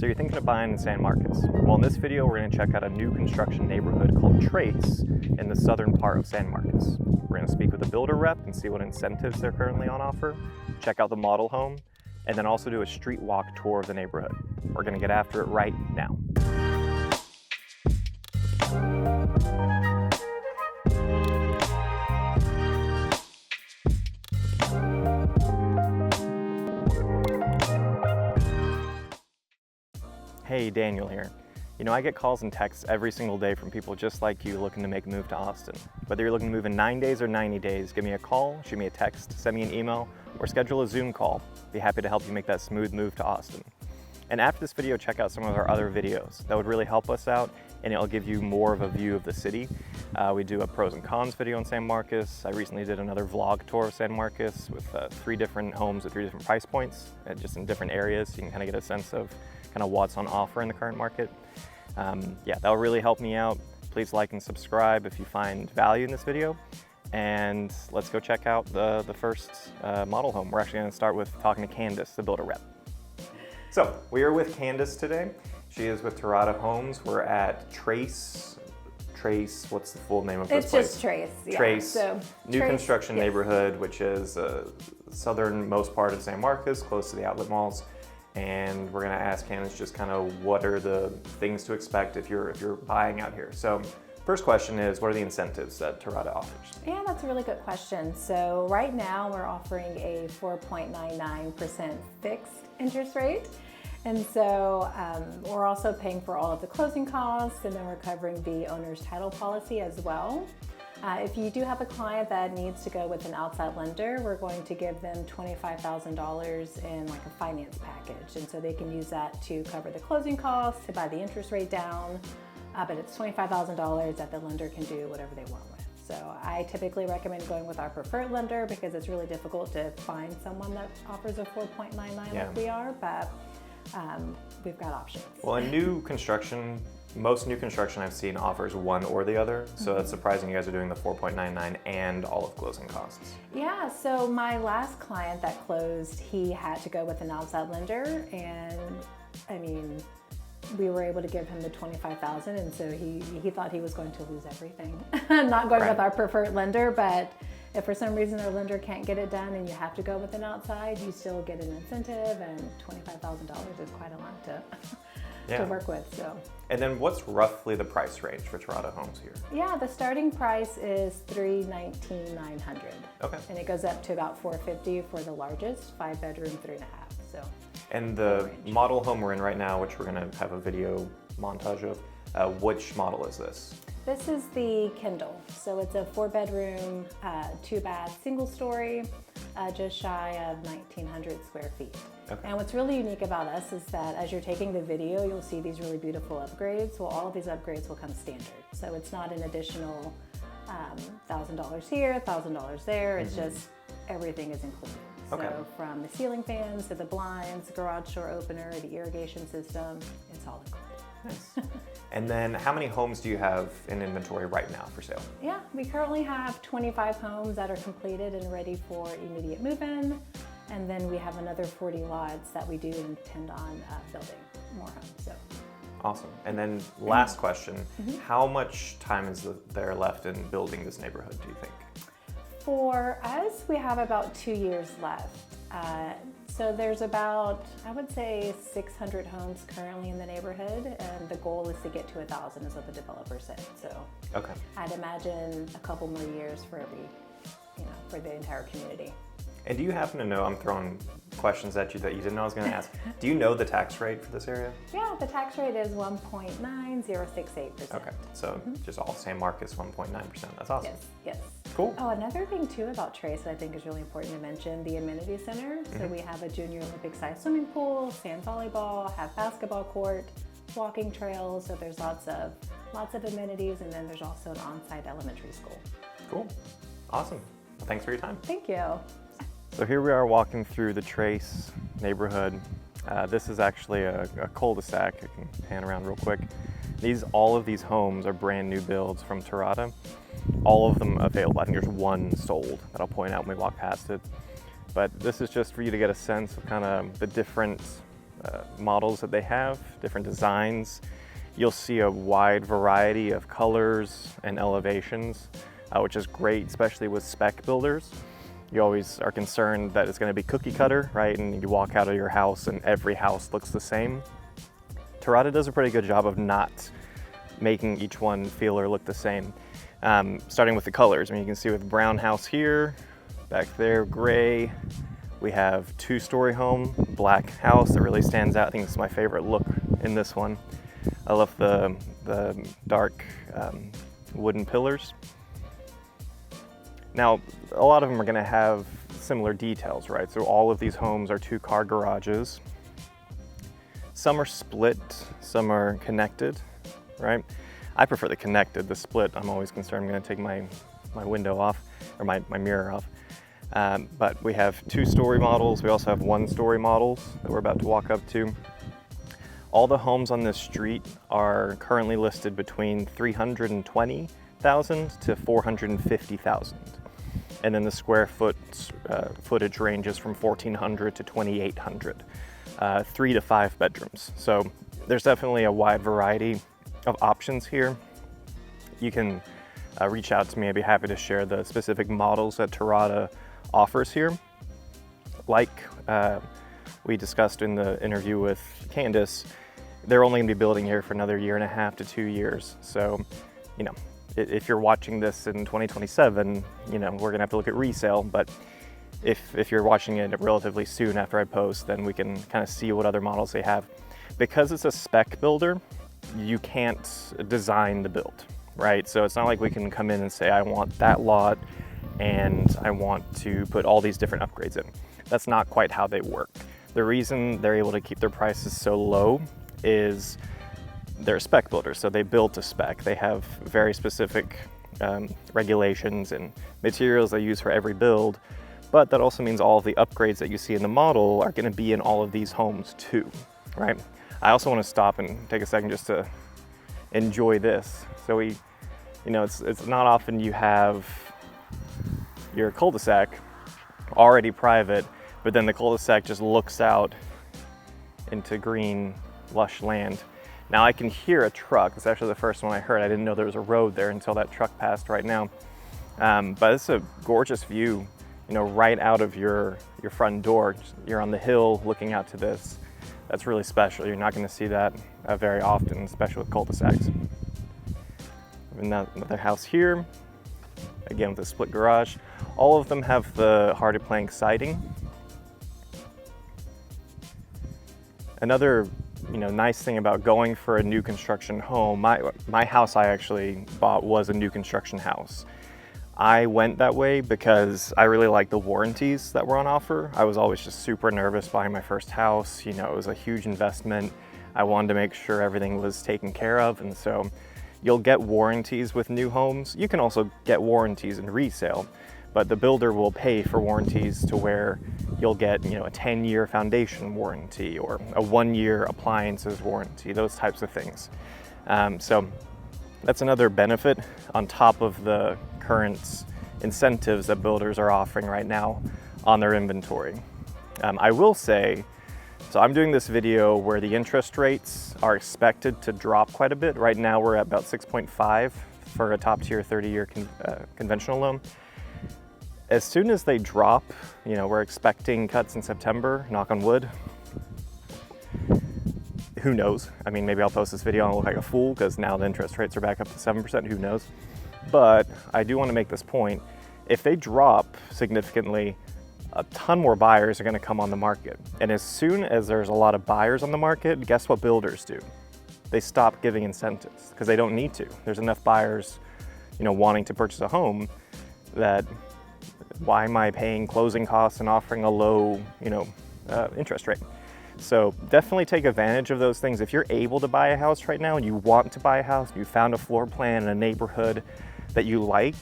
So you're thinking of buying in San Marcos. Well, in this video, we're going to check out a new construction neighborhood called Trace in the southern part of San Marcos. We're going to speak with a builder rep and see what incentives they're currently on offer, check out the model home, and then also do a street walk tour of the neighborhood. We're going to get after it right now. Hey, Daniel here. You know, I get calls and texts every single day from people just like you looking to make a move to Austin. Whether you're looking to move in 9 days or 90 days, give me a call, shoot me a text, send me an email, or schedule a Zoom call. Be happy to help you make that smooth move to Austin. And after this video, check out some of our other videos. That would really help us out, and it'll give you more of a view of the city. We do a pros and cons video in San Marcos. I recently did another vlog tour of San Marcos with 3 different homes at 3 different price points, just in different areas, so you can kind of get a sense of kind of what's on offer in the current market. Yeah, that'll really help me out. Please like and subscribe if you find value in this video. And let's go check out the first model home. We're actually going to start with talking to Kandace, the builder rep. So we are with Kandace today. She is with Terrata Homes. We're at Trace, what's the full name of this place? It's just Trace. Yeah. Trace, so, new Trace, construction yes. neighborhood, which is southernmost part of San Marcos, close to the outlet malls. And we're gonna ask Kandace just kind of what are the things to expect if you're buying out here. So first question is, what are the incentives that Terrata offers? Yeah, that's a really good question. So right now we're offering a 4.99% fixed interest rate. And so we're also paying for all of the closing costs, and then we're covering the owner's title policy as well. If you do have a client that needs to go with an outside lender, we're going to give them $25,000 in like a finance package. And so they can use that to cover the closing costs, to buy the interest rate down, but it's $25,000 that the lender can do whatever they want with. So I typically recommend going with our preferred lender because it's really difficult to find someone that offers a 4.99 like we are, but we've got options. Well, in new construction, most new construction I've seen offers one or the other, so it's surprising you guys are doing the 4.99 and all of closing costs. Yeah, so my last client that closed, he had to go with an outside lender, and I mean, we were able to give him the $25,000, and so he thought he was going to lose everything. Not going with our preferred lender, but if for some reason our lender can't get it done and you have to go with an outside, you still get an incentive, and $25,000 is quite a lot to work with. So. And then what's roughly the price range for Terrata Homes here? Yeah, the starting price is $319,900. Okay. And it goes up to about $450 for the largest, 5-bedroom, 3.5. So. And the model home we're in right now, which we're going to have a video montage of, which model is this? This is the Kendall. So it's a 4-bedroom, 2-bath, single story, just shy of 1,900 square feet. Okay. And what's really unique about us is that as you're taking the video, you'll see these really beautiful upgrades. Well, all of these upgrades will come standard. So it's not an additional $1,000 here, $1,000 there. It's just everything is included. Okay. So from the ceiling fans to the blinds, garage door opener, the irrigation system, it's all included. Nice. And then how many homes do you have in inventory right now for sale? Yeah, we currently have 25 homes that are completed and ready for immediate move-in. And then we have another 40 lots that we do intend on building more homes. So. Awesome. And then last question, how much time is there left in building this neighborhood, do you think? For us, we have about 2 years left. So there's about, I would say, 600 homes currently in the neighborhood, and the goal is to get to 1,000 is what the developer said. So I'd imagine a couple more years for for the entire community. And do you happen to know, I'm throwing questions at you that you didn't know I was going to ask, do you know the tax rate for this area? Yeah, the tax rate is 1.9068%. Okay, so just all San Marcos 1.9%. That's awesome. Yes. Cool. Oh, another thing too about Trace that I think is really important to mention, the amenity center. So we have a junior Olympic-sized swimming pool, sand volleyball, have basketball court, walking trails. So there's lots of amenities, and then there's also an on-site elementary school. Cool. Awesome. Well, thanks for your time. Thank you. So here we are walking through the Trace neighborhood. This is actually a cul-de-sac. I can pan around real quick. All of these homes are brand new builds from Terrata. All of them available. I think there's one sold that I'll point out when we walk past it. But this is just for you to get a sense of kind of the different models that they have, different designs. You'll see a wide variety of colors and elevations, which is great, especially with spec builders. You always are concerned that it's going to be cookie cutter, right? And you walk out of your house and every house looks the same. Terrata does a pretty good job of not making each one feel or look the same. Starting with the colors, I mean, you can see with brown house here, back there, gray. We have two-story home, black house that really stands out. I think it's my favorite look in this one. I love the dark wooden pillars. Now, a lot of them are gonna have similar details, right? So all of these homes are two-car garages. Some are split, some are connected, right? I prefer the connected. The split, I'm always concerned I'm gonna take my window off, or my mirror off. But we have two-story models. We also have one-story models that we're about to walk up to. All the homes on this street are currently listed between $320,000 to $450,000. And then the square footage ranges from 1,400 to 2,800, 3 to 5 bedrooms. So there's definitely a wide variety of options here. You can reach out to me. I'd be happy to share the specific models that Terrata offers here. Like we discussed in the interview with Kandace, they're only gonna be building here for another 1.5 to 2 years. So, you know, if you're watching this in 2027, you know, we're gonna have to look at resale, but if you're watching it relatively soon after I post, then we can kind of see what other models they have. Because it's a spec builder, you can't design the build, right? So it's not like we can come in and say, I want that lot and I want to put all these different upgrades in. That's not quite how they work. The reason they're able to keep their prices so low is they're a spec builder, so they build to spec. They have very specific regulations and materials they use for every build, but that also means all of the upgrades that you see in the model are gonna be in all of these homes too, right? I also wanna stop and take a second just to enjoy this. So you know, it's not often you have your cul-de-sac already private, but then the cul-de-sac just looks out into green, lush land. Now I can hear a truck. It's actually the first one I heard. I didn't know there was a road there until that truck passed right now. But it's a gorgeous view, you know, right out of your front door. You're on the hill looking out to this. That's really special. You're not gonna see that very often, especially with cul-de-sacs. Another house here, again with a split garage. All of them have the hardy plank siding. Another nice thing about going for a new construction home, my house I actually bought was a new construction house. I went that way because I really like the warranties that were on offer. I was always just super nervous buying my first house. You know, it was a huge investment. I wanted to make sure everything was taken care of, and so you'll get warranties with new homes. You can also get warranties in resale, but the builder will pay for warranties to where you'll get, you know, a 10-year foundation warranty or a 1-year appliances warranty, those types of things. So that's another benefit on top of the current incentives that builders are offering right now on their inventory. I will say, so I'm doing this video where the interest rates are expected to drop quite a bit. Right now we're at about 6.5 for a top tier 30-year conventional loan. As soon as they drop, you know, we're expecting cuts in September, knock on wood. Who knows? I mean, maybe I'll post this video and I'll look like a fool because now the interest rates are back up to 7%, who knows? But I do want to make this point. If they drop significantly, a ton more buyers are going to come on the market. And as soon as there's a lot of buyers on the market, guess what builders do? They stop giving incentives because they don't need to. There's enough buyers, you know, wanting to purchase a home that why am I paying closing costs and offering a low, interest rate? So definitely take advantage of those things. If you're able to buy a house right now and you want to buy a house, you found a floor plan in a neighborhood that you like,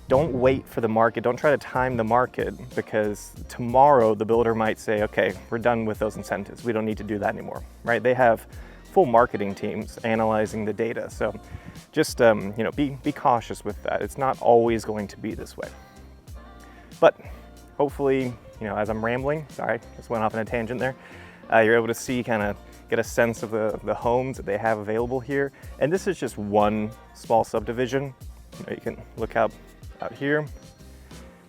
don't wait for the market. Don't try to time the market because tomorrow the builder might say, okay, we're done with those incentives. We don't need to do that anymore, right? They have full marketing teams analyzing the data. So just, be cautious with that. It's not always going to be this way. But hopefully, as I'm rambling, sorry, just went off on a tangent there. You're able to see, kind of get a sense of the homes that they have available here. And this is just one small subdivision. You can look out here.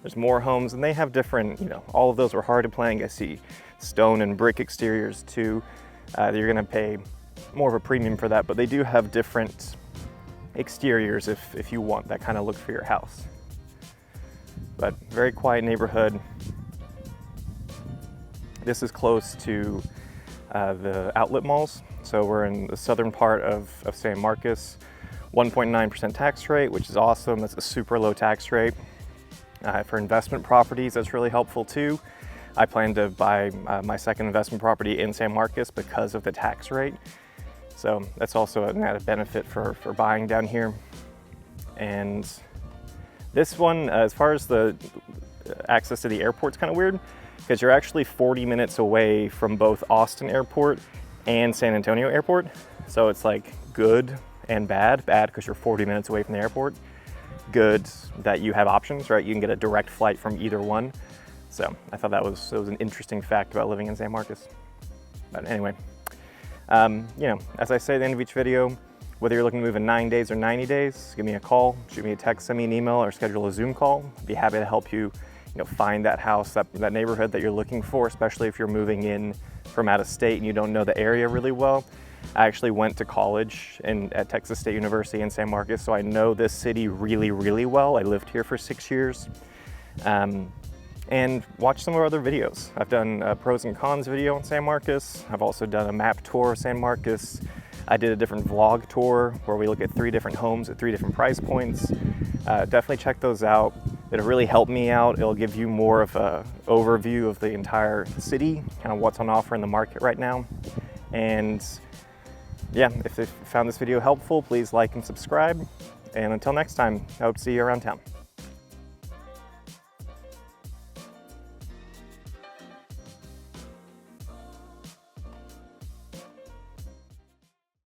There's more homes, and they have different, all of those are hard to plank. I see stone and brick exteriors too. You're gonna pay more of a premium for that, but they do have different exteriors if you want that kind of look for your house. But very quiet neighborhood. This is close to the outlet malls. So we're in the southern part of San Marcos. 1.9% tax rate, which is awesome. That's a super low tax rate. For investment properties, that's really helpful too. I plan to buy my second investment property in San Marcos because of the tax rate. So that's also an added benefit for buying down here. And this one, as far as the access to the airport's kind of weird, because you're actually 40 minutes away from both Austin Airport and San Antonio Airport. So it's like good and bad. Bad because you're 40 minutes away from the airport. Good that you have options, right? You can get a direct flight from either one. So I thought that was an interesting fact about living in San Marcos. But anyway, as I say at the end of each video, whether you're looking to move in 9 days or 90 days, give me a call, shoot me a text, send me an email, or schedule a Zoom call. I'd be happy to help you, find that house, that neighborhood that you're looking for, especially if you're moving in from out of state and you don't know the area really well. I actually went to college at Texas State University in San Marcos, so I know this city really, really well. I lived here for 6 years. And watch some of our other videos. I've done a pros and cons video on San Marcos. I've also done a map tour of San Marcos. I did a different vlog tour where we look at 3 different homes at 3 different price points. Definitely check those out. It'll really help me out. It'll give you more of an overview of the entire city, kind of what's on offer in the market right now. And yeah, if you found this video helpful, please like and subscribe. And until next time, I hope to see you around town.